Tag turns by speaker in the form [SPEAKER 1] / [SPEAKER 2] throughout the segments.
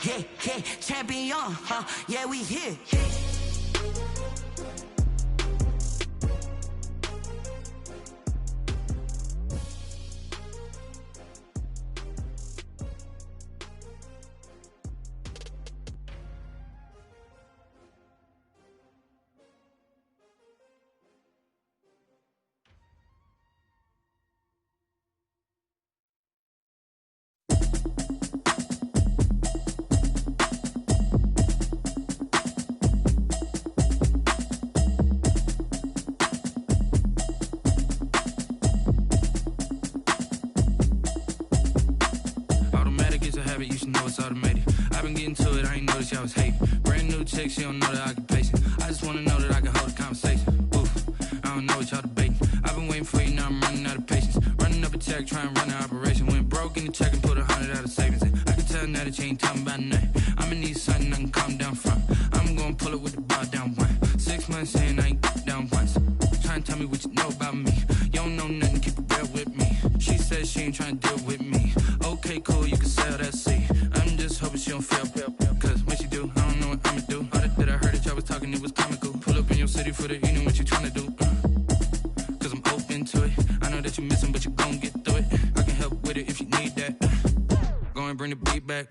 [SPEAKER 1] yeah, champion, yeah, we here.
[SPEAKER 2] You should know it's automated. I've been getting to it, I ain't noticed y'all was hating. Brand new chick, she don't know the occupation. I just wanna know that I can hold a conversation. Oof, I don't know what y'all debating. I've been waiting for you, now I'm running out of patience. Running up a check, trying to run an operation. Went broke in the check and put 100 out of savings in. I can tell now that you ain't talking about nothing. I'ma need something I can calm down from. I'm gonna pull it with the bar down one. 6 months saying I ain't down once. Trying to tell me what you know about me. You don't know nothing, keep it real with me. She said she ain't trying to deal with me. Okay, cool, you can sell that seat. I'm just hoping she don't fail, cause when she do, I don't know what I'ma do. All that I heard that y'all was talking, it was comical. Pull up in your city for the evening, what you trying to do? Cause I'm open to it. I know that you're missing, but you gon' get through it. I can help with it if you need that. Go and bring the beat back.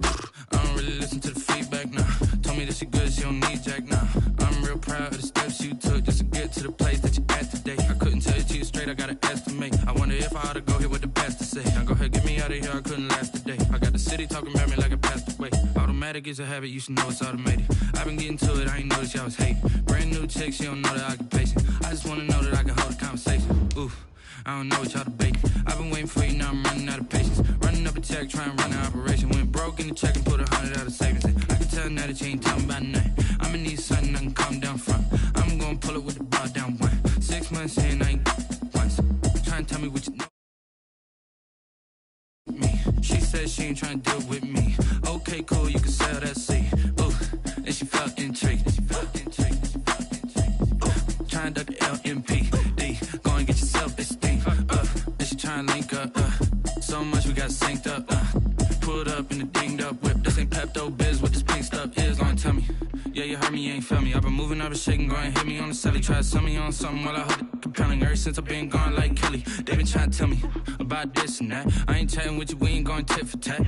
[SPEAKER 2] I don't really listen to the feedback, nah. Told me that she good, she don't need Jack, nah. I'm real proud of the steps you took just to get to the place that you at today. I couldn't tell you to you straight, I gotta estimate. I wonder if I ought to go here with the pastor say. Now go ahead, get me out of here, I couldn't last a day. I got the city talking about me like I passed away. Automatic is a habit, you should know it's automated. I've been getting to it, I ain't noticed y'all was hating. Brand new chick, she don't know the occupation. I just wanna know that I can hold a conversation. Oof, I don't know what y'all debating. I've been waiting for you, now I'm running out of patience. Running up a check, trying to run an operation. Went broke in the check and put 100 out of savings in. I can tell now that you ain't talking about nothing. I'ma need something I can calm down from. I'm gonna pull it with the bar down one. 6 months saying I ain't once. Trying to tell me what you know. Me. She said she ain't trying to deal with me. Okay, cool, you can sell that seat. Ooh, and she felt intrigued. Trying to duck the LMPD. Go and get your self-esteem. And she trying to link up. So much we got synced up. Pulled up in the dinged up whip. This ain't Pepto-Biz, what this pink stuff is. Go and tell me. Yeah, you heard me, you ain't felt me. I've been moving, I've been shaking, go and hit me on the celly. Try to sell me on something while I hold it compelling. Ever since I've been gone like Kelly, they been trying to tell me about this and that. I ain't chatting with you, we ain't going tit for tat.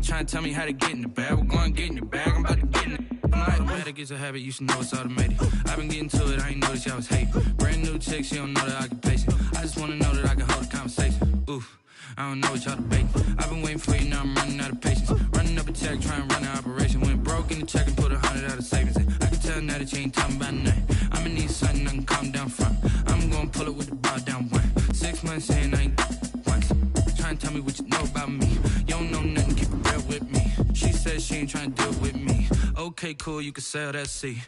[SPEAKER 2] Trying to tell me how to get in the bag. We're going to get in the bag, I'm about to get in it. Automatic is a habit, you should know it's automated. I've been getting to it, I ain't noticed y'all was hating. Brand new chick, she don't know the occupation. I just wanna know that I can hold a conversation. Oof, I don't know what y'all debating. I've been waiting for you, now I'm running out of patience. Running up a check, trying to run an operation. Went broke in the check and put 100 out of savings in. I can tell now that you ain't talking about nothing. I'ma need something I can calm down from. I'm gonna pull it with the bar down one. 6 months saying I ain't once. Trying to tell me what you know about me. You don't know nothing, keep it real with me. She said she ain't trying to deal with me. Okay, cool, you can sell that seat.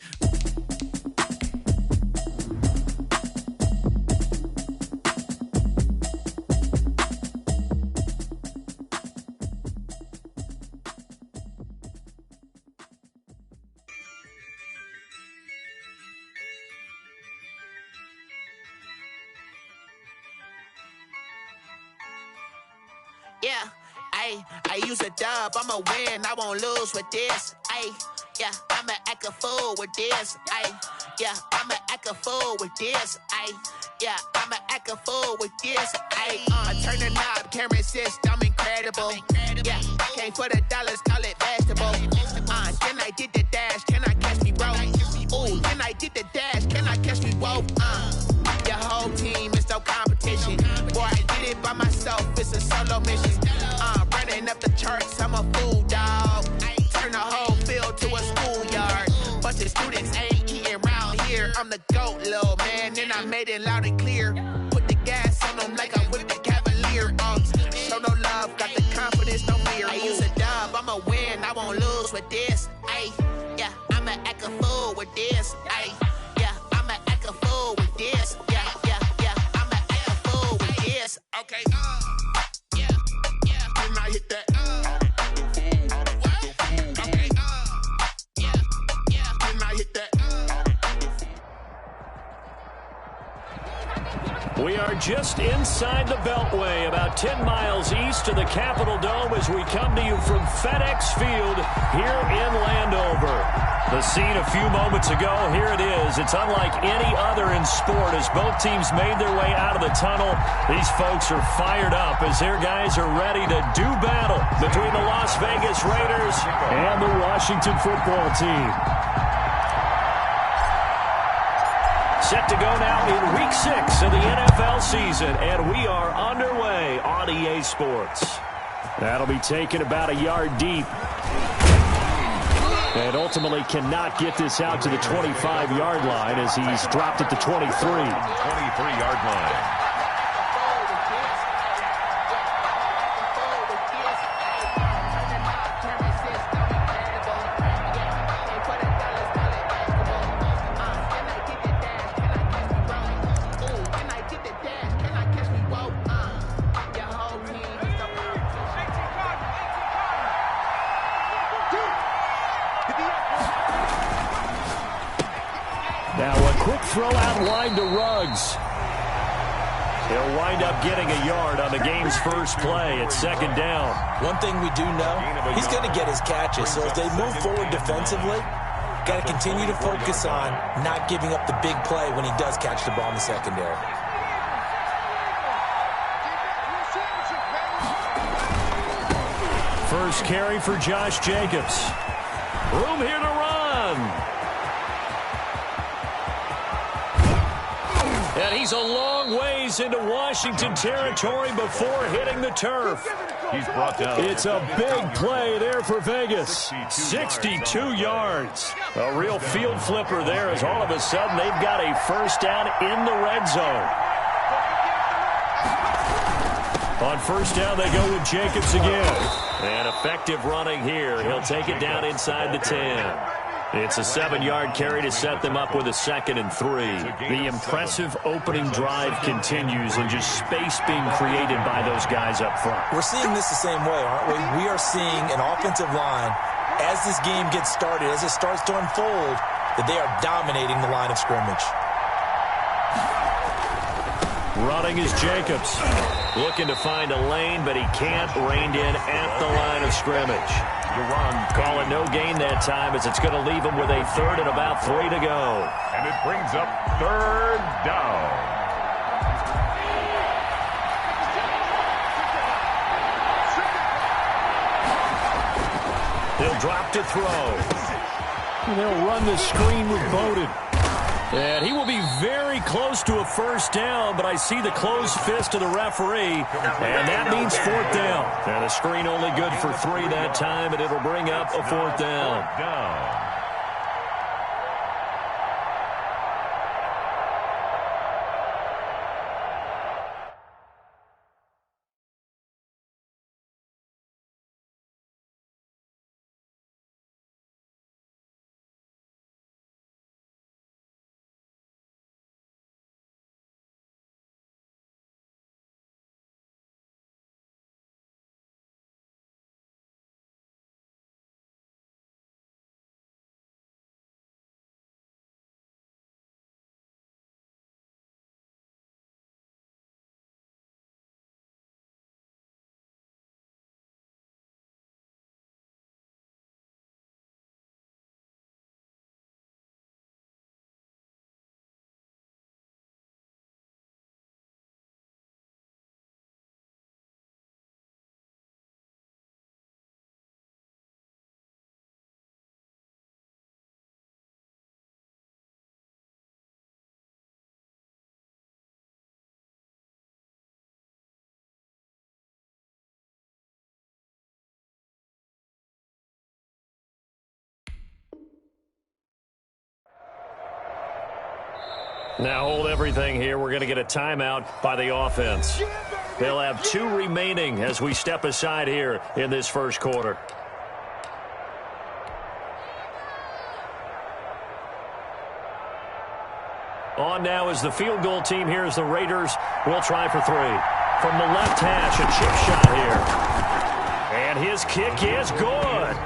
[SPEAKER 3] Yeah, I use a dub, I'ma win, I won't lose with this. Yeah, I'ma act a fool with this. Yeah, I'ma act a fool with this. Yeah, I'ma act a fool with this. I turn the knob, camera assist, I'm incredible. Yeah, came for the dollars, call it vegetable. Then I did the dash, can I catch me, bro? Ooh, then I did the dash, can I catch me, whoa? Your whole team is no competition. Boy, I did it by myself, it's a solo mission. Running up the charts, I'm a fool, dog. Turn the whole field to a schoolyard. Bunch of students ain't eating round here. I'm the GOAT, little man, and I made it loud and clear. Put the gas on them like I'm with the Cavalier. Show no love, got the confidence, no fear. I use a dub, I'ma win, I won't lose with this. Yeah, I'ma act a fool with this. Yeah, I'ma act a fool with this. Yeah, I'ma act a fool with this. Okay, yeah, can I hit that? Okay, yeah, can I hit that?
[SPEAKER 4] We are just inside the Beltway, about 10 miles east of the Capitol Dome as we come to you from FedEx Field here in Landover. The scene a few moments ago, here it is. It's unlike any other in sport as both teams made their way out of the tunnel. These folks are fired up as their guys are ready to do battle between the Las Vegas Raiders and the Washington football team. Set to go now in Week 6 of the NFL season, and we are underway on EA Sports. That'll be taken about a yard deep. And ultimately cannot get this out to the 25-yard line as he's dropped at the 23.
[SPEAKER 5] 23-yard line.
[SPEAKER 4] Now a quick throw out line to Ruggs. He'll wind up getting a yard on the game's first play at second down.
[SPEAKER 6] One thing we do know, he's going to get his catches. So as they move forward defensively, got to continue to focus on not giving up the big play when he does catch the ball in the secondary.
[SPEAKER 4] First carry for Josh Jacobs. Room here to run. And he's a long ways into Washington territory before hitting the turf.
[SPEAKER 5] He's brought down.
[SPEAKER 4] It's a big play there for Vegas. 62 yards. A real field flipper there as all of a sudden they've got a first down in the red zone. On first down, they go with Jacobs again. And effective running here. He'll take it down inside the 10. It's a 7-yard carry to set them up with a 2nd and 3. The impressive opening drive continues and just space being created by those guys up front.
[SPEAKER 6] We're seeing this the same way, aren't we? We are seeing an offensive line, as this game gets started, as it starts to unfold, that they are dominating the line of scrimmage.
[SPEAKER 4] Running is Jacobs. Looking to find a lane, but he can't. Reined in at the line of scrimmage. Calling no gain that time as it's going to leave him with a 3rd and about 3 to go.
[SPEAKER 5] And it brings up 3rd down.
[SPEAKER 4] He'll drop to throw. And they'll run the screen with Bowden. And he will be very close to a first down, but I see the closed fist of the referee, and that means 4th down. And a screen only good for 3 that time, and it'll bring up a 4th down. Now hold everything here. We're going to get a timeout by the offense. They'll have 2 remaining as we step aside here in this first quarter. On now is the field goal team here as the Raiders will try for 3. From the left hash, a chip shot here. And his kick is good.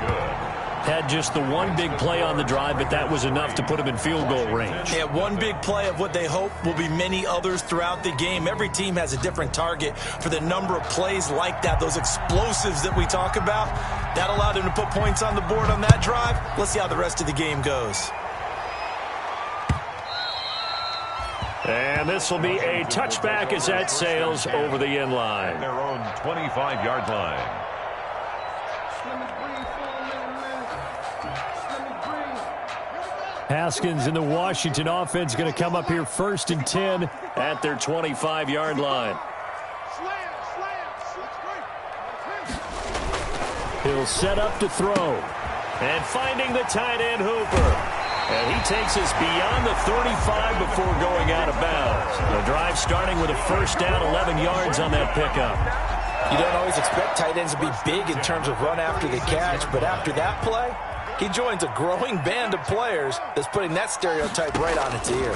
[SPEAKER 4] Had just the one big play on the drive, but that was enough to put him in field goal range.
[SPEAKER 6] Yeah, one big play of what they hope will be many others throughout the game. Every team has a different target for the number of plays like that, those explosives that we talk about. That allowed him to put points on the board on that drive. Let's see how the rest of the game goes.
[SPEAKER 4] And this will be a touchback as that sails over the end line.
[SPEAKER 5] Their own 25-yard line.
[SPEAKER 4] Haskins and the Washington offense going to come up here 1st and 10 at their 25-yard line. He'll set up to throw. And finding the tight end Hooper. And he takes us beyond the 35 before going out of bounds. The drive starting with a first down, 11 yards on that pickup.
[SPEAKER 6] You don't always expect tight ends to be big in terms of run after the catch, but after that play, he joins a growing band of players that's putting that stereotype right on its ear.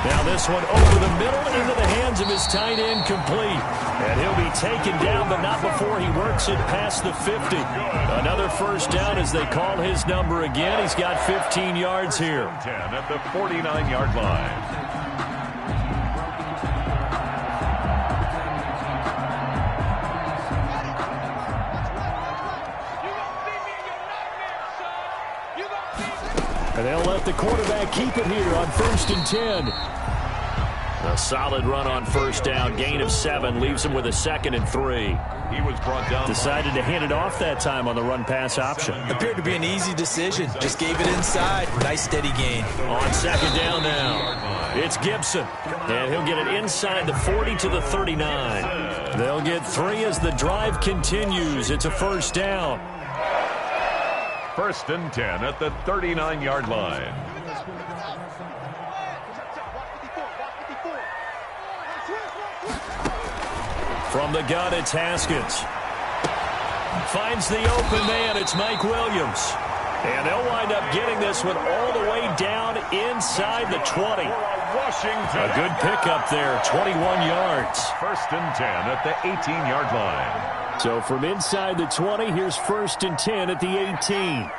[SPEAKER 4] Now this one over the middle into the hands of his tight end, complete. And he'll be taken down, but not before he works it past the 50. Another first down as they call his number again. He's got 15 yards here.
[SPEAKER 5] 10 at the 49-yard line.
[SPEAKER 4] And they'll let the quarterback keep it here on 1st and 10. A solid run on first down. Gain of 7 leaves him with a 2nd and 3.
[SPEAKER 5] He was brought down.
[SPEAKER 4] Decided to hand it off that time on the run-pass option.
[SPEAKER 6] Appeared to be an easy decision. Just gave it inside. Nice steady gain.
[SPEAKER 4] On 2nd down now, it's Gibson. And he'll get it inside the 40 to the 39. They'll get 3 as the drive continues. It's a first down.
[SPEAKER 5] 1st and 10 at the 39-yard line.
[SPEAKER 4] From the gun, it's Haskins. Finds the open man. It's Mike Williams. And they'll wind up getting this one all the way down inside the 20. A good pickup there, 21 yards. 1st
[SPEAKER 5] and 10 at the 18-yard line.
[SPEAKER 4] So from inside the 20, here's 1st and 10 at the 18.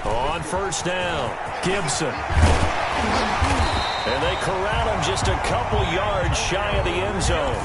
[SPEAKER 4] On first down, Gibson. And they corral him just a couple yards shy of the end zone.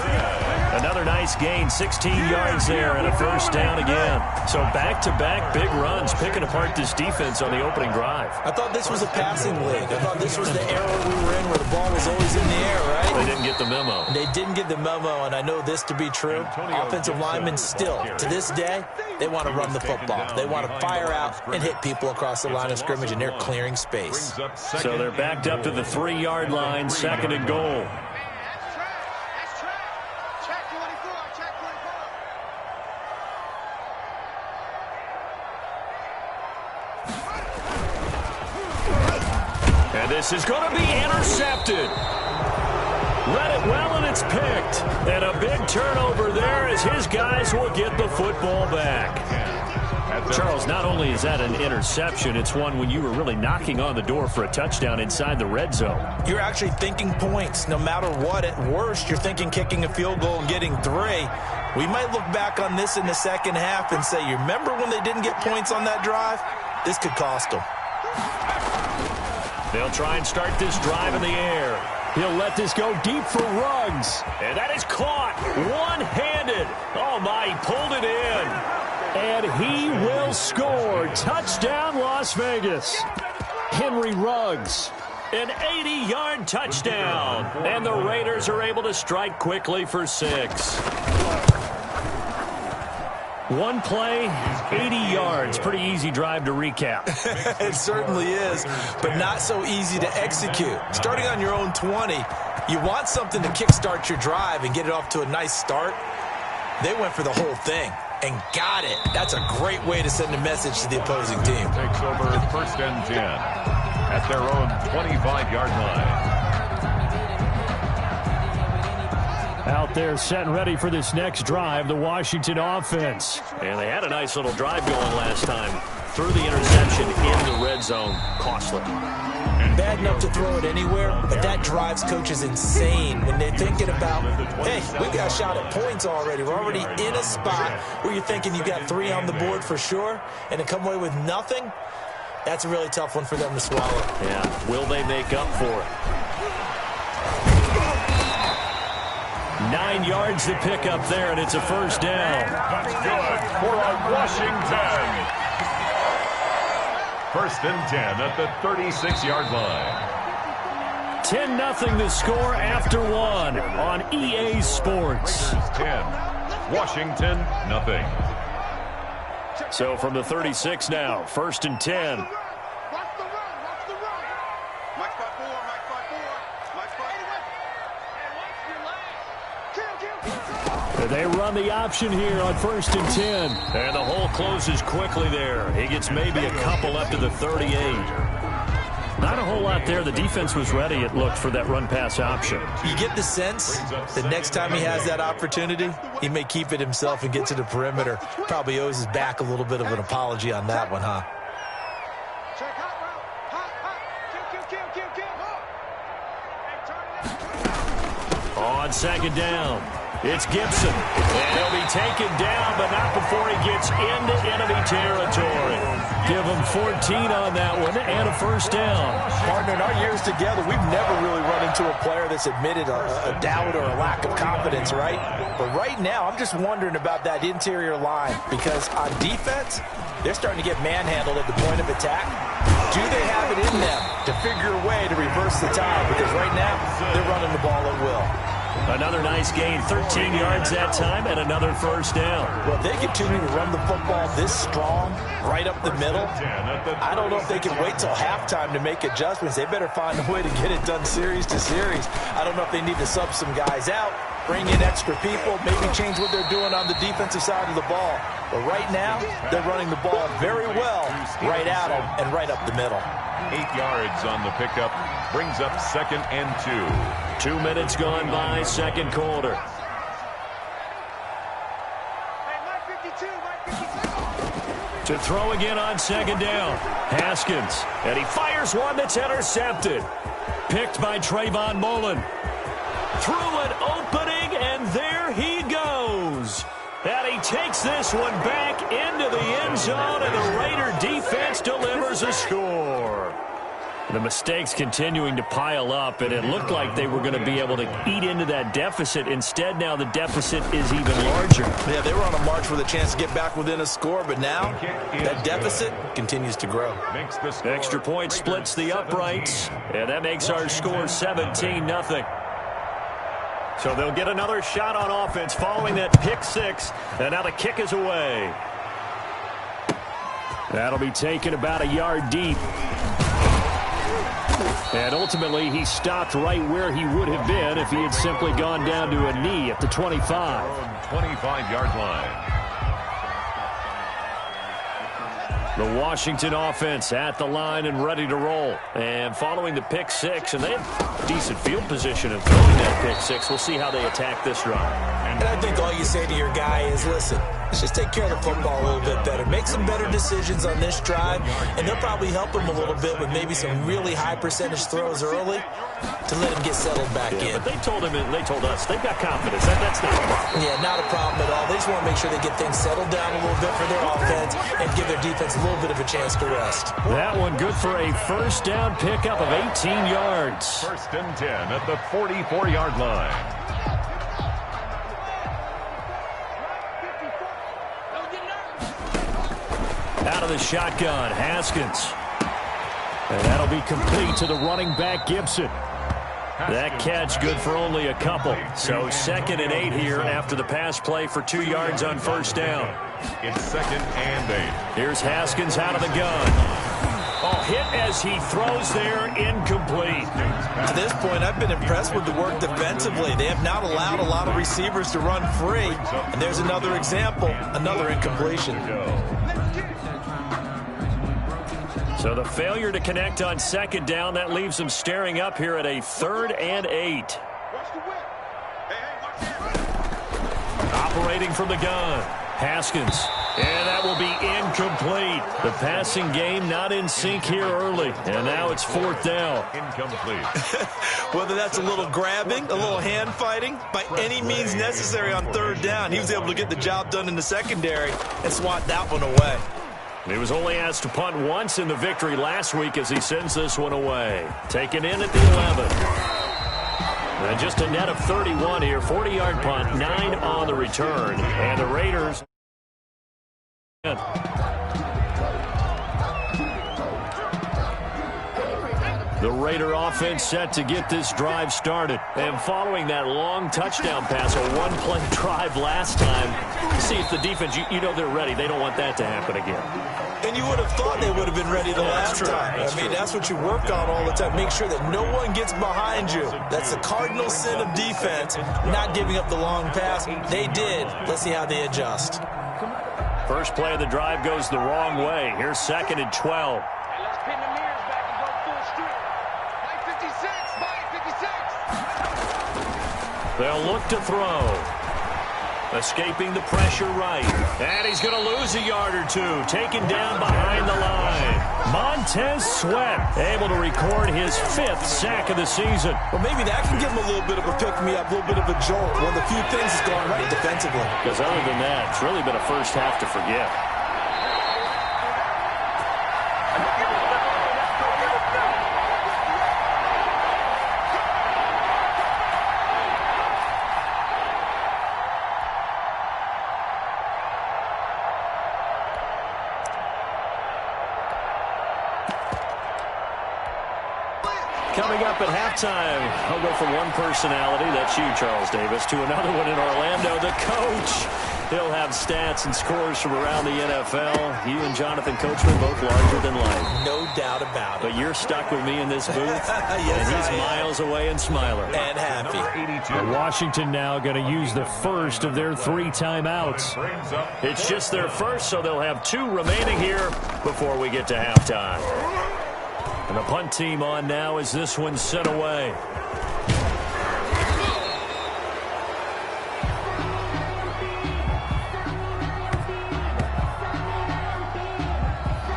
[SPEAKER 4] Another nice gain, 16 yards there, and a first down again. So back-to-back big runs, picking apart this defense on the opening drive.
[SPEAKER 6] I thought this was a passing league. I thought this was the era we were in where the ball was always in the air, right?
[SPEAKER 4] They didn't get the memo.
[SPEAKER 6] They didn't get the memo, and I know this to be true. Offensive linemen still, to this day, they want to run the football. They want to fire out and hit people across the line of scrimmage, and they're clearing space.
[SPEAKER 4] So they're backed up to the 3-yard line, 2nd and goal. And this is going to be intercepted. Read it well, and it's picked. And a big turnover there as his guys will get the football back. Charles, not only is that an interception, it's one when you were really knocking on the door for a touchdown inside the red zone.
[SPEAKER 6] You're actually thinking points. No matter what, at worst, you're thinking kicking a field goal and getting 3. We might look back on this in the second half and say, you remember when they didn't get points on that drive? This could cost them.
[SPEAKER 4] They'll try and start this drive in the air. He'll let this go deep for Ruggs. And that is caught one-handed. Oh, my, he pulled it in. And he will score. Touchdown, Las Vegas. Henry Ruggs. An 80-yard touchdown. And the Raiders are able to strike quickly for 6. One play, 80 yards. Pretty easy drive to recap.
[SPEAKER 6] It certainly is, but not so easy to execute. Starting on your own 20, you want something to kickstart your drive and get it off to a nice start. They went for the whole thing and got it. That's a great way to send a message to the opposing team.
[SPEAKER 5] Takes over 1st and 10 at their own 25-yard line.
[SPEAKER 4] Out there set and ready for this next drive, the Washington offense. And they had a nice little drive going last time. Threw the interception in the red zone. Costly.
[SPEAKER 6] bad enough to throw it anywhere, but that drives coaches insane when they're thinking about, hey, we got a shot at points already. We're already in a spot where you're thinking you got 3 on the board for sure, and to come away with nothing, that's a really tough one for them to swallow.
[SPEAKER 4] Yeah, will they make up for it? 9 yards to pick up there, and it's a first down.
[SPEAKER 5] That's good for a Washington. First and 10 at the 36-yard line.
[SPEAKER 4] 10-0 the score after 1 on EA Sports.
[SPEAKER 5] 10. Washington, nothing.
[SPEAKER 4] So from the 36 now, first and 10. They run the option here on first and 10. And the hole closes quickly there. He gets maybe a couple up to the 38. Not a whole lot there. The defense was ready, it looked, for that run-pass option.
[SPEAKER 6] You get the sense that next time he has that opportunity, he may keep it himself and get to the perimeter. Probably owes his back a little bit of an apology on that one, huh?
[SPEAKER 4] On second down, it's Gibson. And he'll be taken down, but not before he gets into enemy territory. Give him 14 on that one and a first down.
[SPEAKER 6] Partner, in our years together, we've never really run into a player that's admitted a doubt or a lack of confidence, right? But right now, I'm just wondering about that interior line, because on defense, they're starting to get manhandled at the point of attack. Do they have it in them to figure a way to reverse the tide? Because right now, they're running the ball at will.
[SPEAKER 4] Another nice gain, 13 yards that time, and another first down.
[SPEAKER 6] Well, if they continue to run the football this strong, right up the middle, I don't know if they can wait till halftime to make adjustments. They better find a way to get it done series to series. I don't know if they need to sub some guys out, bring in extra people, maybe change what they're doing on the defensive side of the ball. But right now, they're running the ball very well right at them and right up the middle.
[SPEAKER 5] 8 yards on the pickup. Brings up second and 2.
[SPEAKER 4] 2 minutes gone by, second quarter. To throw again on second down. Haskins. And he fires one that's intercepted. Picked by Trayvon Mullen. Through an opening, and there he goes. And he takes this one back into the end zone, and the Raider defense delivers a score. The mistakes continuing to pile up, and it looked like they were going to be able to eat into that deficit. Instead, now the deficit is even larger.
[SPEAKER 6] Yeah, they were on a march with a chance to get back within a score, but now that deficit continues to grow.
[SPEAKER 4] Extra point splits the uprights, and that makes our score 17-0. So they'll get another shot on offense following that pick six, and now the kick is away. That'll be taken about a yard deep. And ultimately, he stopped right where he would have been if he had simply gone down to a knee at the 25.
[SPEAKER 5] 25-yard line.
[SPEAKER 4] The Washington offense at the line and ready to roll. And following the pick six, and they have decent field position of throwing that pick six. We'll see how they attack this drive.
[SPEAKER 6] And I think all you say to your guy is, listen, let's just take care of the football a little bit better. Make some better decisions on this drive, and they'll probably help him a little bit with maybe some really high percentage throws early to let him get settled back in.
[SPEAKER 4] But they told him, and they told us, they've got confidence. That's not a problem.
[SPEAKER 6] Yeah, not a problem at all. They just want to make sure they get things settled down a little bit for their offense and give their defense a little bit of a chance to rest.
[SPEAKER 4] That one good for a first down pickup of 18 yards.
[SPEAKER 5] First and 10 at the 44-yard line.
[SPEAKER 4] Out of the shotgun, Haskins. And that'll be complete to the running back, Gibson. That catch good for only a couple. So 2nd and 8 here after the pass play for 2 yards on first down.
[SPEAKER 5] It's 2nd and 8.
[SPEAKER 4] Here's Haskins out of the gun. Oh, hit as he throws there, incomplete.
[SPEAKER 6] To this point, I've been impressed with the work defensively. They have not allowed a lot of receivers to run free. And there's another example, another incompletion.
[SPEAKER 4] So the failure to connect on 2nd down, that leaves them staring up here at a 3rd and 8. Operating from the gun, Haskins. And that will be incomplete. The passing game not in sync here early, and now it's 4th down.
[SPEAKER 5] Incomplete.
[SPEAKER 6] Whether that's a little grabbing, a little hand fighting, by any means necessary on 3rd down, he was able to get the job done in the secondary and swat that one away.
[SPEAKER 4] He was only asked to punt once in the victory last week as he sends this one away. Taken in at the 11. And just a net of 31 here. 40-yard punt, 9 on the return. And the Raiders... The Raider offense set to get this drive started. And following that long touchdown pass, a one-play drive last time, to see if the defense, you know they're ready. They don't want that to happen again.
[SPEAKER 6] And you would have thought they would have been ready the last time. I mean, that's what you work on all the time. Make sure that no one gets behind you. That's the cardinal sin of defense, not giving up the long pass. They did. Let's see how they adjust.
[SPEAKER 4] First play of the drive goes the wrong way. Here's 2nd and 12. They'll look to throw. Escaping the pressure right. And he's going to lose a yard or two. Taken down behind the line. Montez Sweat able to record his 5th sack of the season.
[SPEAKER 6] Well, maybe that can give him a little bit of a pick-me-up, a little bit of a jolt. One of the few things that's gone right defensively.
[SPEAKER 4] Because other than that, it's really been a first half to forget. Coming up at halftime, I'll go from one personality, that's you, Charles Davis, to another one in Orlando, the coach. He'll have stats and scores from around the NFL. You and Jonathan Coachman both larger than life.
[SPEAKER 6] No doubt about it.
[SPEAKER 4] But you're stuck with me in this booth,
[SPEAKER 6] yes,
[SPEAKER 4] and he's miles away and smiling.
[SPEAKER 6] And happy.
[SPEAKER 4] Washington now going to use the first of their 3 timeouts. It's just their first, so they'll have 2 remaining here before we get to halftime. And the punt team on now as this one's sent away.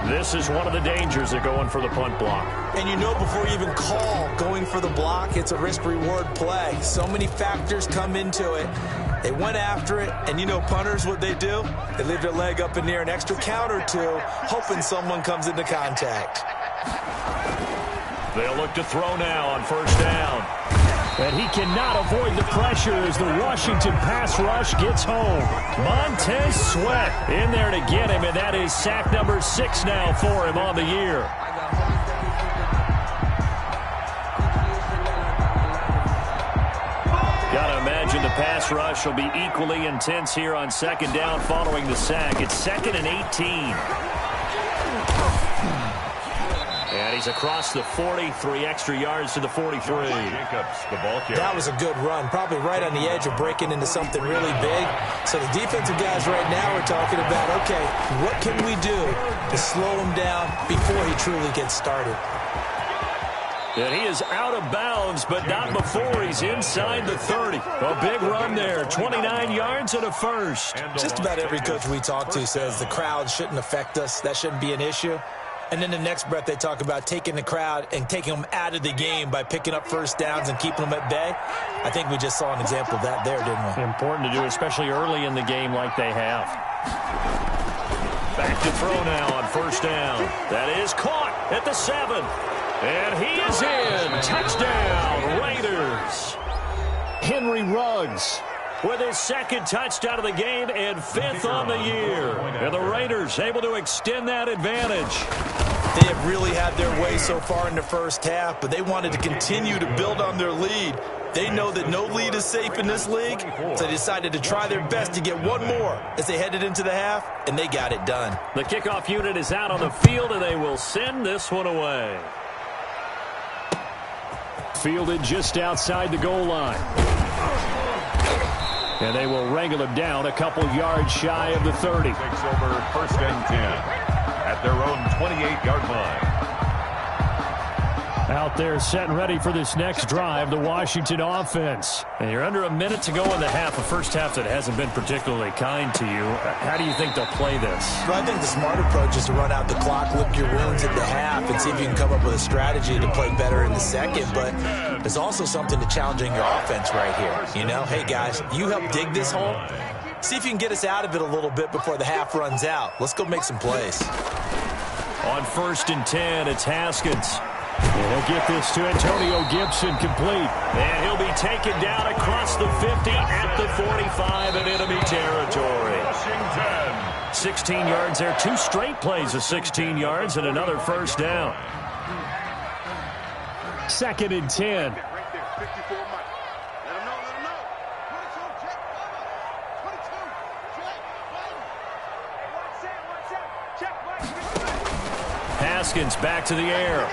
[SPEAKER 4] This is one of the dangers of going for the punt block.
[SPEAKER 6] And you know before you even call going for the block, it's a risk-reward play. So many factors come into it. They went after it, and you know punters, what they do? They leave their leg up in the air an extra count or two, hoping someone comes into contact.
[SPEAKER 4] They'll look to throw now on 1st down. And he cannot avoid the pressure as the Washington pass rush gets home. Montez Sweat in there to get him, and that is sack number 6 now for him on the year. Gotta imagine the pass rush will be equally intense here on 2nd down following the sack. It's 2nd and 18. And he's across the 40, 3 extra yards to the 43.
[SPEAKER 5] Jacobs, the ball carrier.
[SPEAKER 6] That was a good run, probably right on the edge of breaking into something really big. So the defensive guys right now are talking about, okay, what can we do to slow him down before he truly gets started?
[SPEAKER 4] And he is out of bounds, but not before he's inside the 30. A big run there, 29 yards and a first.
[SPEAKER 6] Just about every coach we talk to says the crowd shouldn't affect us. That shouldn't be an issue. And then the next breath they talk about taking the crowd and taking them out of the game by picking up 1st downs and keeping them at bay. I think we just saw an example of that there, didn't we?
[SPEAKER 4] Important to do, especially early in the game like they have. Back to throw now on 1st down. That is caught at the 7. And he is in. Touchdown, Raiders. Henry Ruggs with his 2nd touchdown of the game and 5th on the year. And the Raiders able to extend that advantage.
[SPEAKER 6] They have really had their way so far in the first half, but they wanted to continue to build on their lead. They know that no lead is safe in this league, so they decided to try their best to get one more as they headed into the half, and they got it done.
[SPEAKER 4] The kickoff unit is out on the field, and they will send this one away. Fielded just outside the goal line. And they will wrangle him down a couple yards shy of the 30.
[SPEAKER 5] Takes over 1st and 10 at their own 28-yard line.
[SPEAKER 4] Out there set and ready for this next drive, the Washington offense. And you're under a minute to go in the half, a first half that hasn't been particularly kind to you. How do you think they'll play this?
[SPEAKER 6] Well, I think the smart approach is to run out the clock, lick your wounds at the half, and see if you can come up with a strategy to play better in the second. But there's also something to challenging your offense right here. You know, hey, guys, you help dig this hole. See if you can get us out of it a little bit before the half runs out. Let's go make some plays.
[SPEAKER 4] On 1st and 10, it's Haskins. And he'll get this to Antonio Gibson complete. And he'll be taken down across the 50 at the 45 in enemy territory. 16 yards there. 2 straight plays of 16 yards and another first down. 2nd and 10. Haskins back to the air.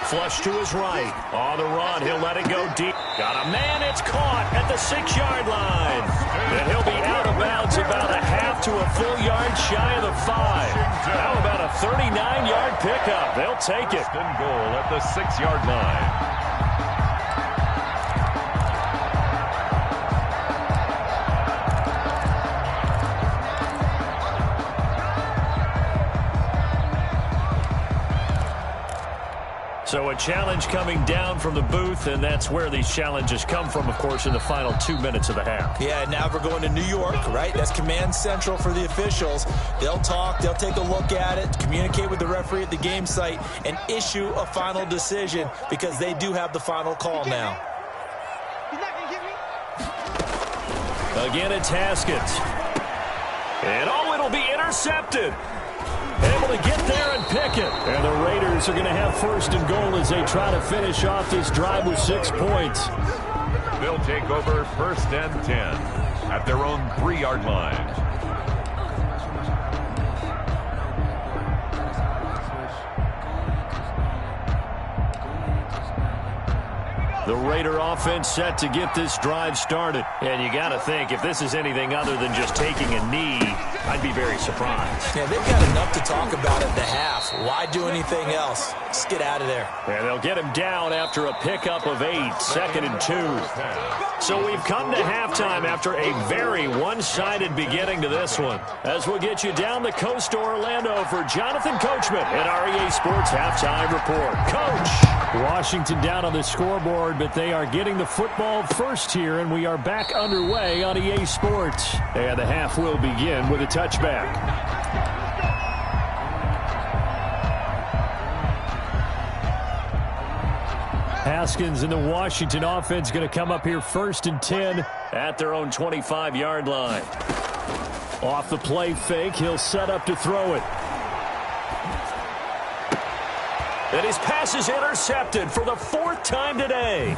[SPEAKER 4] Flush to his right. On the run, he'll let it go deep. Got a man, it's caught at the 6-yard line. And he'll be out of bounds about a half to a full yard shy of the 5. How about a 39-yard pickup? They'll take it.
[SPEAKER 5] Goal at the 6-yard line.
[SPEAKER 4] So a challenge coming down from the booth, and that's where these challenges come from, of course, in the final 2 minutes of the half.
[SPEAKER 6] Yeah, now we're going to New York, right? That's command central for the officials. They'll talk, they'll take a look at it, communicate with the referee at the game site, and issue a final decision because they do have the final call now.
[SPEAKER 4] Again, it's Haskins. And it'll be intercepted. Able to get there and pick it. And the Raiders are going to have 1st and goal as they try to finish off this drive with 6 points.
[SPEAKER 5] They'll take over 1st and 10 at their own 3-yard line.
[SPEAKER 4] The Raider offense set to get this drive started. And you got to think, if this is anything other than just taking a knee, I'd be very surprised.
[SPEAKER 6] Yeah, they've got enough to talk about at the half. Why do anything else? Just get out of there.
[SPEAKER 4] And they'll get him down after a pickup of 8, 2nd and 2. So we've come to halftime after a very one-sided beginning to this one. As we'll get you down the coast to Orlando for Jonathan Coachman at REA Sports Halftime Report. Coach! Washington down on the scoreboard, but they are getting the football first here, and we are back underway on EA Sports. And the half will begin with a touchback. Haskins and the Washington offense going to come up here 1st and 10 at their own 25-yard line. Off the play fake, he'll set up to throw it. And his pass is intercepted for the 4th time today.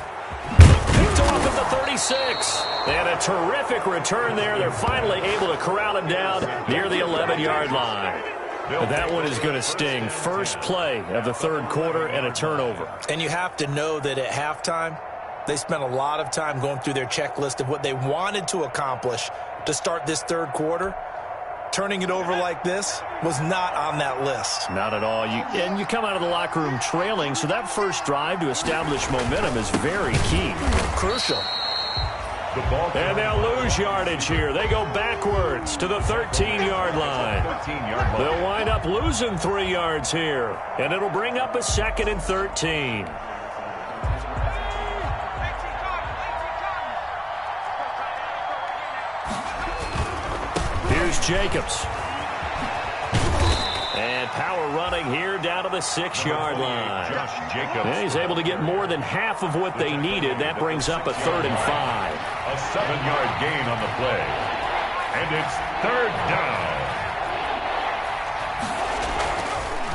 [SPEAKER 4] Picked off at the 36. And a terrific return there. They're finally able to corral him down near the 11-yard line. But that one is going to sting. First play of the 3rd quarter and a turnover.
[SPEAKER 6] And you have to know that at halftime, they spent a lot of time going through their checklist of what they wanted to accomplish to start this 3rd quarter. Turning it over like this was not on that list.
[SPEAKER 4] Not at all. And you come out of the locker room trailing, so that first drive to establish momentum is very key.
[SPEAKER 6] Crucial.
[SPEAKER 4] And they'll lose yardage here. They go backwards to the 13-yard line. They'll wind up losing 3 yards here. And it'll bring up a 2nd and 13. Here's Jacobs. And power running here down to the 6-yard line. And he's able to get more than half of what they needed. That brings up a 3rd and 5.
[SPEAKER 5] A 7-yard gain on the play. And it's 3rd down.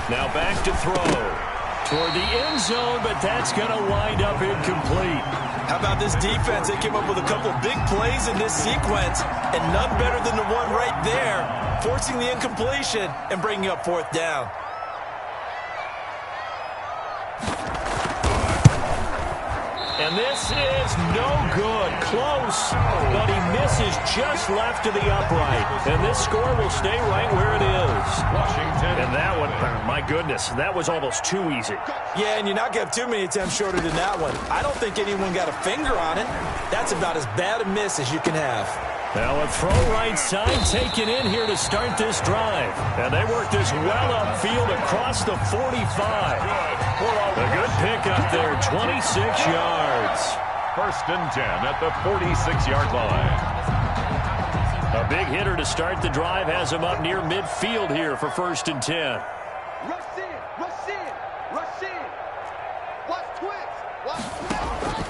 [SPEAKER 4] Now back to throw. Toward the end zone, but that's going to wind up incomplete.
[SPEAKER 6] How about this defense? They came up with a couple big plays in this sequence, and none better than the one right there, forcing the incompletion and bringing up 4th down.
[SPEAKER 4] And this is no good. Close, but he misses just left to the upright. And this score will stay right where it is.
[SPEAKER 5] Washington.
[SPEAKER 4] And that one, my goodness, that was almost too easy.
[SPEAKER 6] Yeah, and you're not going to have too many attempts shorter than that one. I don't think anyone got a finger on it. That's about as bad a miss as you can have.
[SPEAKER 4] Now a throw right side taken in here to start this drive. And they work this well upfield across the 45. A good pickup there, 26 yards.
[SPEAKER 5] 1st and 10 at the 46-yard line.
[SPEAKER 4] A big hitter to start the drive has him up near midfield here for 1st and 10.
[SPEAKER 7] Rush in, rush in, rush in. Watch twitch, watch twitch.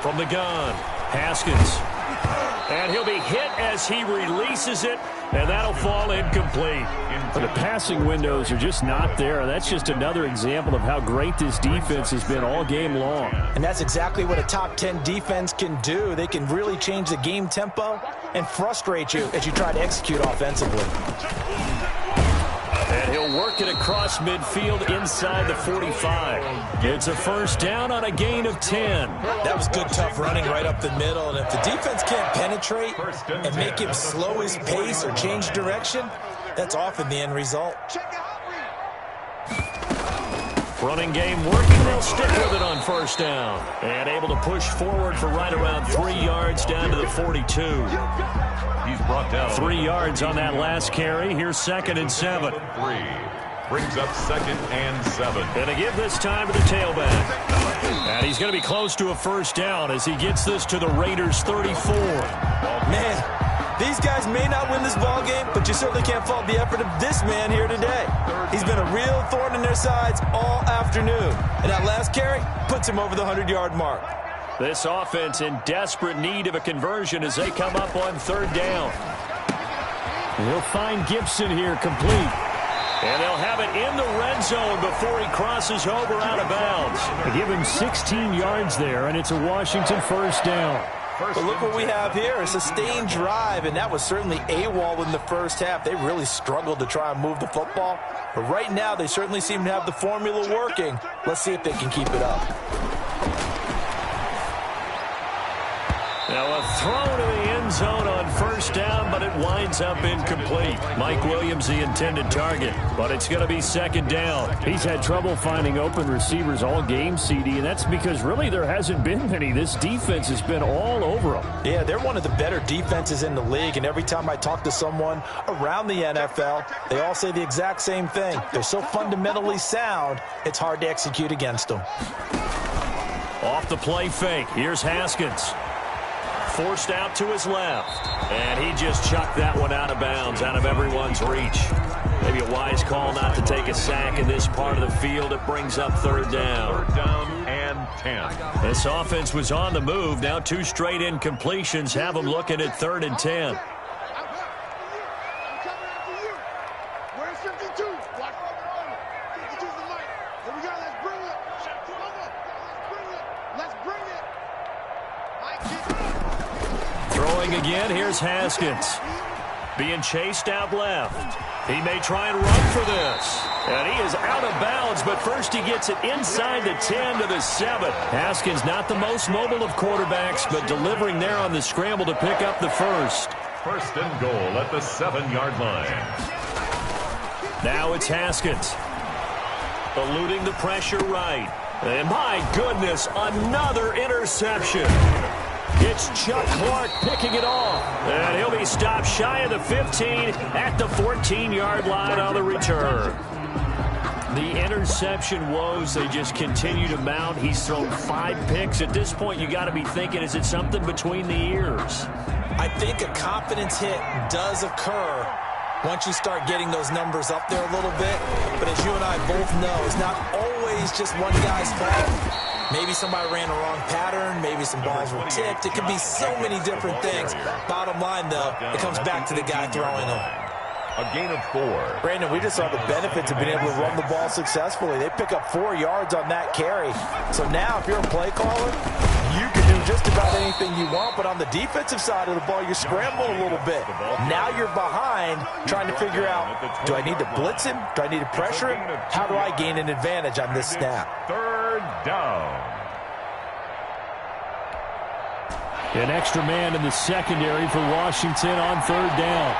[SPEAKER 4] From the gun, Haskins. And he'll be hit as he releases it, and that'll fall incomplete. The passing windows are just not there. That's just another example of how great this defense has been all game long.
[SPEAKER 6] And that's exactly what a top 10 defense can do. They can really change the game tempo and frustrate you as you try to execute offensively.
[SPEAKER 4] And he'll work it across midfield inside the 45. It's a 1st down on a gain of 10.
[SPEAKER 6] That was good, tough running right up the middle. And if the defense can't penetrate and make him slow his pace or change direction, that's often the end result.
[SPEAKER 4] Running game working. They'll stick with it on 1st down. And able to push forward for right around 3 yards down to the 42.
[SPEAKER 5] He's brought down
[SPEAKER 4] 3 yards on that last carry. Here's 2nd and 7.
[SPEAKER 5] 3. Brings up 2nd and 7.
[SPEAKER 4] And a give this time to the tailback. And he's going to be close to a 1st down as he gets this to the Raiders' 34.
[SPEAKER 6] Man, these guys may not win this ball game, but you certainly can't fault the effort of this man here today. He's been a real thorn in their sides all afternoon. And that last carry puts him over the 100-yard mark.
[SPEAKER 4] This offense in desperate need of a conversion as they come up on 3rd down. He'll find Gibson here complete. And they'll have it in the red zone before he crosses over out of bounds. They give him 16 yards there, and it's a Washington 1st down.
[SPEAKER 6] But look what we have here, a sustained drive, and that was certainly AWOL in the 1st half. They really struggled to try and move the football. But right now, they certainly seem to have the formula working. Let's see if they can keep it up.
[SPEAKER 4] Now a throw to the end zone on 1st down, but it winds up incomplete. Mike Williams, the intended target, but it's going to be 2nd down. He's had trouble finding open receivers all game, CD, and that's because really there hasn't been many. This defense has been all over them.
[SPEAKER 6] Yeah, they're one of the better defenses in the league, and every time I talk to someone around the NFL, they all say the exact same thing. They're so fundamentally sound, it's hard to execute against them.
[SPEAKER 4] Off the play fake, here's Haskins. Forced out to his left. And he just chucked that one out of bounds, out of everyone's reach. Maybe a wise call not to take a sack in this part of the field. It brings up 3rd down.
[SPEAKER 5] 3rd down and 10.
[SPEAKER 4] This offense was on the move. Now 2 straight incompletions have them looking at 3rd and 10. Again, here's Haskins. Being chased out left. He may try and run for this. And he is out of bounds, but first he gets it inside the 10 to the 7. Haskins not the most mobile of quarterbacks, but delivering there on the scramble to pick up the 1st.
[SPEAKER 5] 1st and goal at the 7-yard line.
[SPEAKER 4] Now it's Haskins. Eluding the pressure right. And my goodness, another interception. It's Chuck Clark picking it off. And he'll be stopped shy of the 15 at the 14-yard line on the return. The interception woes, they just continue to mount. He's thrown 5 picks. At this point, you got to be thinking, is it something between the ears?
[SPEAKER 6] I think a confidence hit does occur once you start getting those numbers up there a little bit. But as you and I both know, it's not always just one guy's fault. Maybe somebody ran a wrong pattern. Maybe some balls were tipped. It could be so many different things. Bottom line, though, it comes back to the guy throwing them.
[SPEAKER 5] A gain of 4.
[SPEAKER 6] Brandon, we just saw the benefits of being able to run the ball successfully. They pick up 4 yards on that carry. So now, if you're a play caller, you can do just about anything you want. But on the defensive side of the ball, you're scrambling a little bit. Now you're behind, trying to figure out, do I need to blitz him? Do I need to pressure him? How do I gain an advantage on this snap?
[SPEAKER 5] 3rd down.
[SPEAKER 4] An extra man in the secondary for Washington on third down.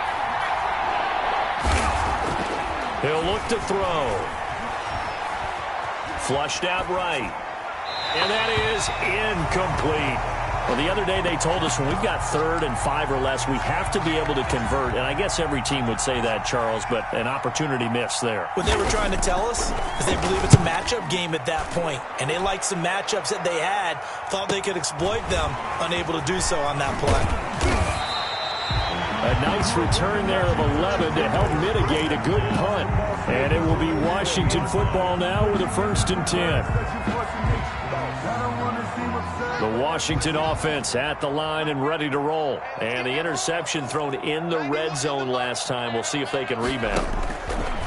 [SPEAKER 4] He'll look to throw. Flushed out right. And that is incomplete. Well, the other day they told us when we've got 3rd and 5 or less, we have to be able to convert. And I guess every team would say that, Charles, but an opportunity missed there.
[SPEAKER 6] What they were trying to tell us is they believe it's a matchup game at that point. And they liked some matchups that they had, thought they could exploit them, unable to do so on that play.
[SPEAKER 4] A nice return there of 11 to help mitigate a good punt. And it will be Washington football now with a 1st and 10. The Washington offense at the line and ready to roll. And the interception thrown in the red zone last time. We'll see if they can rebound.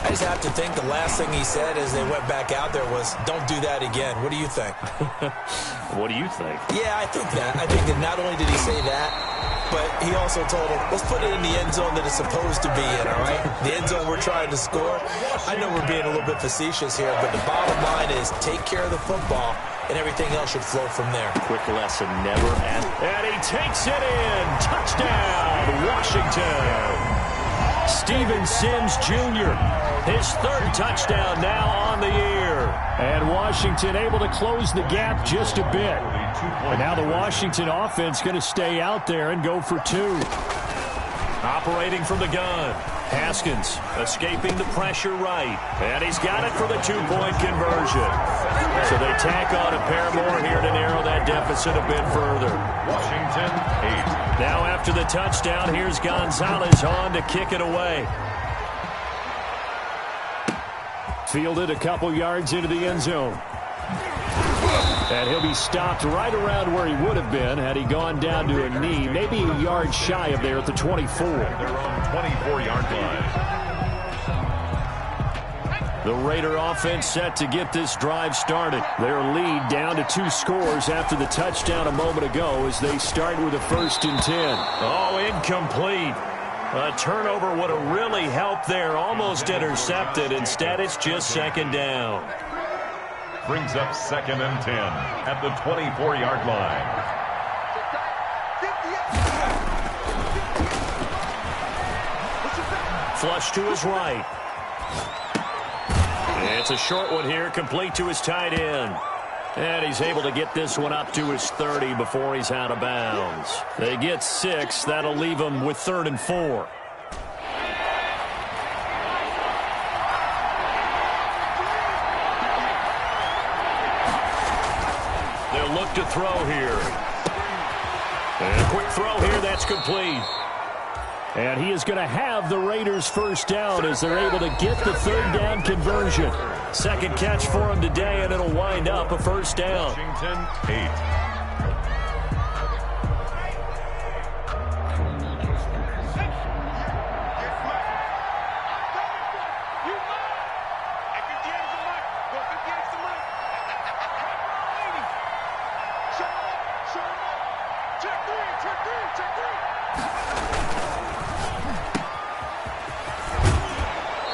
[SPEAKER 6] I just have to think the last thing he said as they went back out there was, don't do that again. What do you think?
[SPEAKER 4] What do you think?
[SPEAKER 6] Yeah, I think that. I think that not only did he say that, but he also told him, let's put it in the end zone that it's supposed to be in, all right? The end zone we're trying to score. I know we're being a little bit facetious here, but the bottom line is take care of the football, and everything else should flow from there.
[SPEAKER 4] Quick lesson, never end. And he takes it in. Touchdown, Washington. Steven Sims Jr., his 3rd touchdown now on the year. And Washington able to close the gap just a bit. And now the Washington offense going to stay out there and go for 2. Operating from the gun. Haskins escaping the pressure right. And he's got it for the 2-point conversion. So they tack on a pair more here to narrow that deficit a bit further.
[SPEAKER 5] Washington 8.
[SPEAKER 4] Now after the touchdown, here's Gonzalez on to kick it away. Fielded a couple yards into the end zone. And he'll be stopped right around where he would have been had he gone down to a knee, maybe a yard shy of there at the 24.
[SPEAKER 5] They're on 24-yard line.
[SPEAKER 4] The Raider offense set to get this drive started. Their lead down to 2 scores after the touchdown a moment ago as they start with a 1st and 10. Oh, incomplete. A turnover would have really helped there, almost intercepted. Instead, it's just 2nd down.
[SPEAKER 5] Brings up 2nd and 10 at the 24-yard line.
[SPEAKER 4] Flush to his right. It's a short one here, complete to his tight end. And he's able to get this one up to his 30 before he's out of bounds. They get 6. That'll leave him with 3rd and 4. They'll look to throw here. And a quick throw here, that's complete. And he is going to have the Raiders' 1st down as they're able to get the 3rd down conversion. 2nd catch for him today, and it'll wind up a 1st down.
[SPEAKER 5] Washington 8.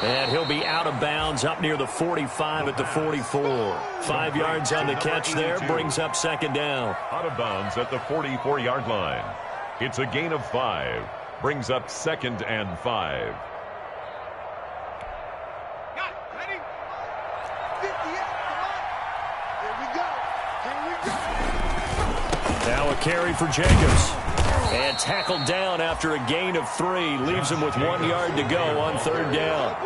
[SPEAKER 4] And he'll be out of bounds up near the 45 at the 44. 5 yards on the catch there, brings up 2nd down.
[SPEAKER 5] Out of bounds at the 44-yard line. It's a gain of 5. Brings up 2nd and 5.
[SPEAKER 4] Now a carry for Jacobs. And tackled down after a gain of 3. Leaves him with 1 yard to go on 3rd down.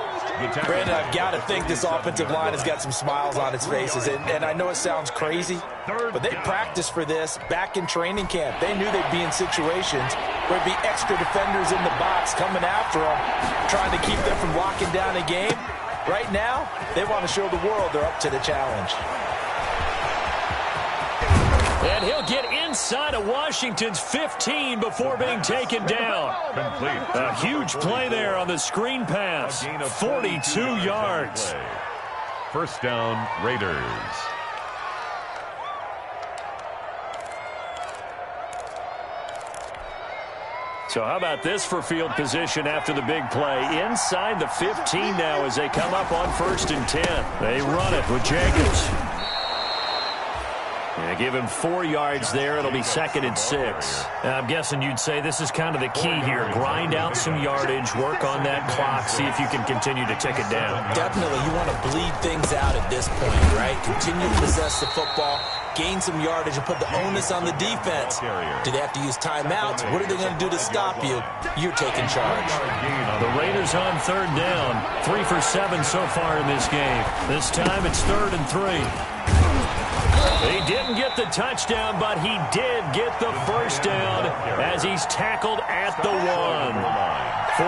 [SPEAKER 6] Brandon, I've got to think this offensive line has got some smiles on its faces. And I know it sounds crazy, but they practiced for this back in training camp. They knew they'd be in situations where there'd be extra defenders in the box coming after them, trying to keep them from locking down a game. Right now, they want to show the world they're up to the challenge.
[SPEAKER 4] And he'll get inside of Washington's 15 before being taken down.
[SPEAKER 5] Complete.
[SPEAKER 4] A huge play there on the screen pass. 42 yards.
[SPEAKER 5] 1st down, Raiders.
[SPEAKER 4] So how about this for field position after the big play? Inside the 15 now as they come up on 1st and 10. They run it with Jacobs. Yeah, give him 4 yards there. It'll be 2nd and 6. I'm guessing you'd say this is kind of the key here. Grind out some yardage, work on that clock, see if you can continue to tick it down.
[SPEAKER 6] Definitely. You want to bleed things out at this point, right? Continue to possess the football, gain some yardage, and put the onus on the defense. Do they have to use timeouts? What are they going to do to stop you? You're taking charge.
[SPEAKER 4] The Raiders on 3rd down. 3 for 7 so far in this game. This time it's 3rd and 3. He didn't get the touchdown, but he did get the first down as he's tackled at the 1.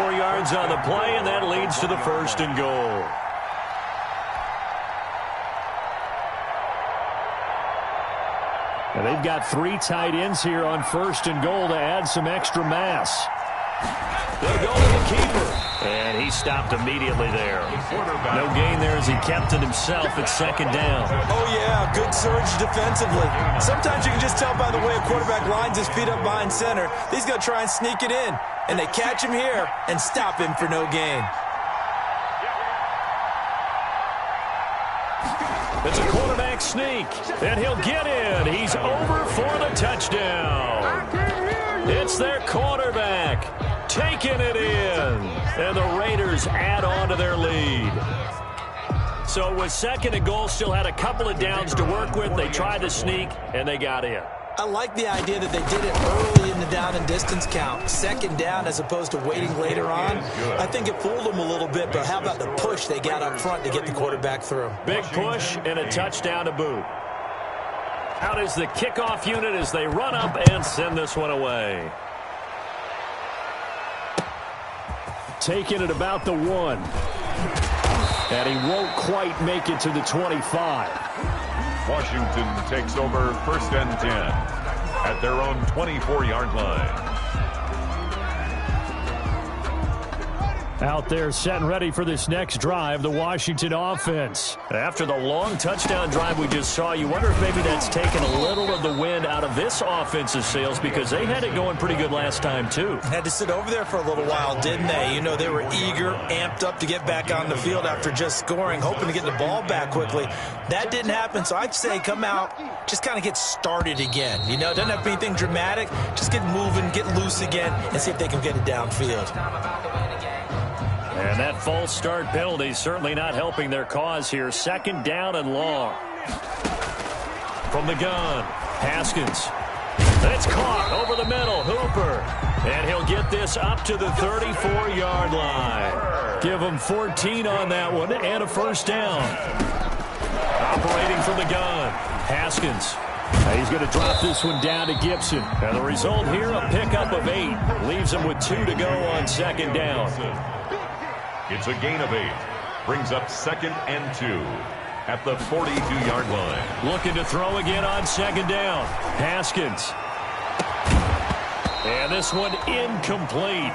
[SPEAKER 4] 4 yards on the play, and that leads to the 1st and goal. And they've got 3 tight ends here on 1st and goal to add some extra mass. They'll go to the keeper. And he stopped immediately there. No gain there as he kept it himself at 2nd down.
[SPEAKER 6] Oh, yeah, good surge defensively. Sometimes you can just tell by the way a quarterback lines his feet up behind center. He's going to try and sneak it in. And they catch him here and stop him for no gain.
[SPEAKER 4] It's a quarterback sneak, and he'll get in. He's over for the touchdown. It's their quarterback taking it in, and the Raiders add on to their lead. So with 2nd and goal, still had a couple of downs to work with. They tried to sneak, and they got in.
[SPEAKER 6] I like the idea that they did it early in the down and distance count. 2nd down as opposed to waiting later on. I think it fooled them a little bit, but how about the push they got up front to get the quarterback through?
[SPEAKER 4] Big push and a touchdown to boot. Out is the kickoff unit as they run up and send this one away. Taking it about the 1. And he won't quite make it to the 25.
[SPEAKER 5] Washington takes over 1st and 10 at their own 24-yard line.
[SPEAKER 4] Out there set and ready for this next drive, the Washington offense. After the long touchdown drive we just saw, you wonder if maybe that's taken a little of the wind out of this offensive sails because they had it going pretty good last time too.
[SPEAKER 6] Had to sit over there for a little while, didn't they? You know, they were eager, amped up to get back on the field after just scoring, hoping to get the ball back quickly. That didn't happen, so I'd say come out, just kind of get started again. You know, it doesn't have to be anything dramatic. Just get moving, get loose again, and see if they can get it downfield.
[SPEAKER 4] And that false start penalty certainly not helping their cause here. 2nd down and long. From the gun, Haskins. It's caught over the middle, Hooper. And he'll get this up to the 34-yard line. Give him 14 on that one and a 1st down. Operating from the gun, Haskins. He's going to drop this one down to Gibson. And the result here, a pickup of 8. Leaves him with 2 to go on 2nd down.
[SPEAKER 5] It's a gain of 8. Brings up 2nd and 2 at the 42-yard line.
[SPEAKER 4] Looking to throw again on 2nd down. Haskins. And this one incomplete.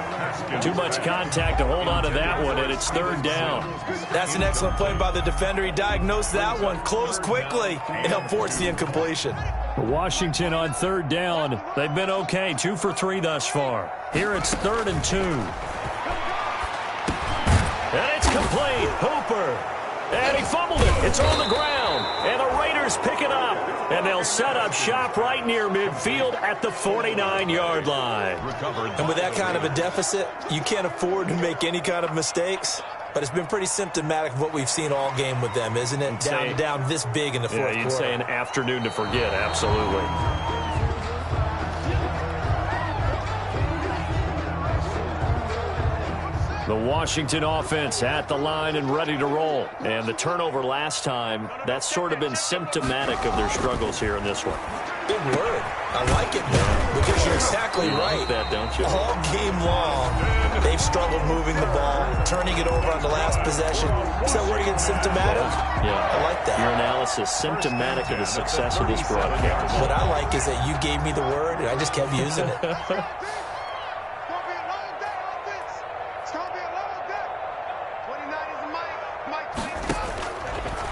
[SPEAKER 4] Too much contact to hold on to that one, and it's 3rd down.
[SPEAKER 6] That's an excellent play by the defender. He diagnosed that one, closed quickly, and helped force the incompletion.
[SPEAKER 4] Washington on 3rd down. They've been okay, 2 for 3 thus far. Here it's 3rd and 2. And it's complete. Hooper. And he fumbled it. It's on the ground. And the Raiders pick it up. And they'll set up shop right near midfield at the 49-yard line.
[SPEAKER 6] And with that kind of a deficit, you can't afford to make any kind of mistakes. But it's been pretty symptomatic of what we've seen all game with them, isn't it? Down this big in the fourth quarter.
[SPEAKER 4] You'd say an afternoon to forget. Absolutely. The Washington offense at the line and ready to roll. And the turnover last time, that's sort of been symptomatic of their struggles here in this one.
[SPEAKER 6] Big word. I like it, man, because you're exactly right.
[SPEAKER 4] Like that, don't you?
[SPEAKER 6] All game long, they've struggled moving the ball, turning it over on the last possession. Is that word again, symptomatic?
[SPEAKER 4] Yeah.
[SPEAKER 6] I like that.
[SPEAKER 4] Your analysis, symptomatic of the success of this broadcast.
[SPEAKER 6] What I like is that you gave me the word, and I just kept using it.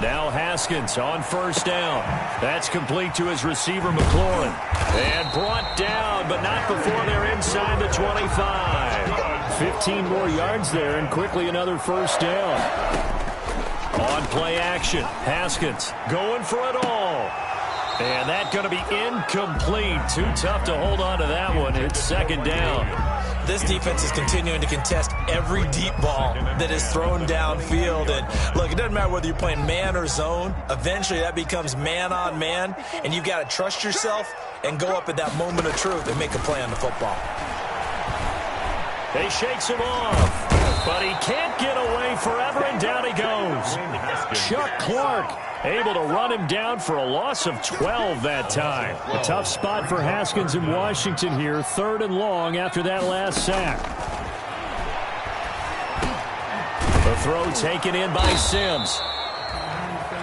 [SPEAKER 4] Now Haskins on 1st down. That's complete to his receiver, McLaurin. And brought down, but not before they're inside the 25. 15 more yards there, and quickly another 1st down. On play action, Haskins going for it all. And that's going to be incomplete. Too tough to hold on to that one. It's second down.
[SPEAKER 6] This defense is continuing to contest every deep ball that is thrown downfield. And, look, it doesn't matter whether you're playing man or zone. Eventually, that becomes man-on-man, and you've got to trust yourself and go up at that moment of truth and make a play on the football.
[SPEAKER 4] He shakes him off, but he can't get away forever, and down he goes. Chuck Clark able to run him down for a loss of 12 that time. A tough spot for Haskins in Washington here, 3rd and long after that last sack. The throw taken in by Sims.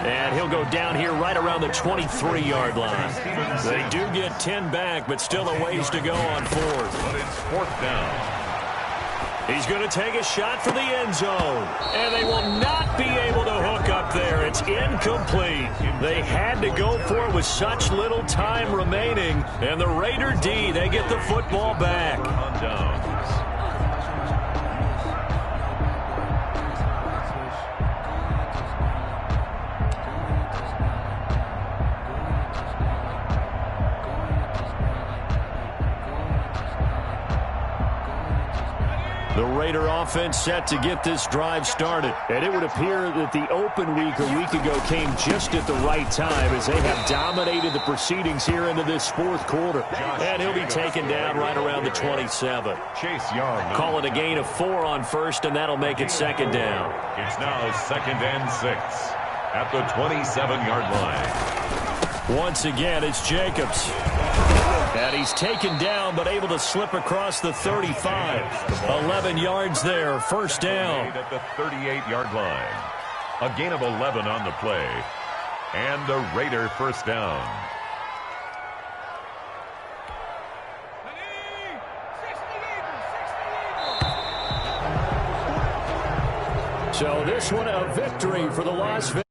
[SPEAKER 4] And he'll go down here right around the 23-yard line. They do get 10 back, but still a ways to go on 4th.
[SPEAKER 5] But it's 4th down.
[SPEAKER 4] He's going to take a shot for the end zone. And they will not be able to hook up there. It's incomplete. They had to go for it with such little time remaining. And the Raider D, they get the football back.
[SPEAKER 5] On downs.
[SPEAKER 4] The Raider offense set to get this drive started. And it would appear that the open week a week ago came just at the right time as they have dominated the proceedings here into this 4th quarter. And he'll be taken down right around the 27.
[SPEAKER 5] Chase Young.
[SPEAKER 4] Call it a gain of 4 on 1st, and that'll make it second down.
[SPEAKER 5] It's now 2nd and 6 at the 27-yard line.
[SPEAKER 4] Once again, it's Jacobs. And he's taken down, but able to slip across the 35. 11 yards there, 1st down.
[SPEAKER 5] At the 38-yard line. A gain of 11 on the play. And a Raider 1st down.
[SPEAKER 4] So this one a victory for the Las Vegas.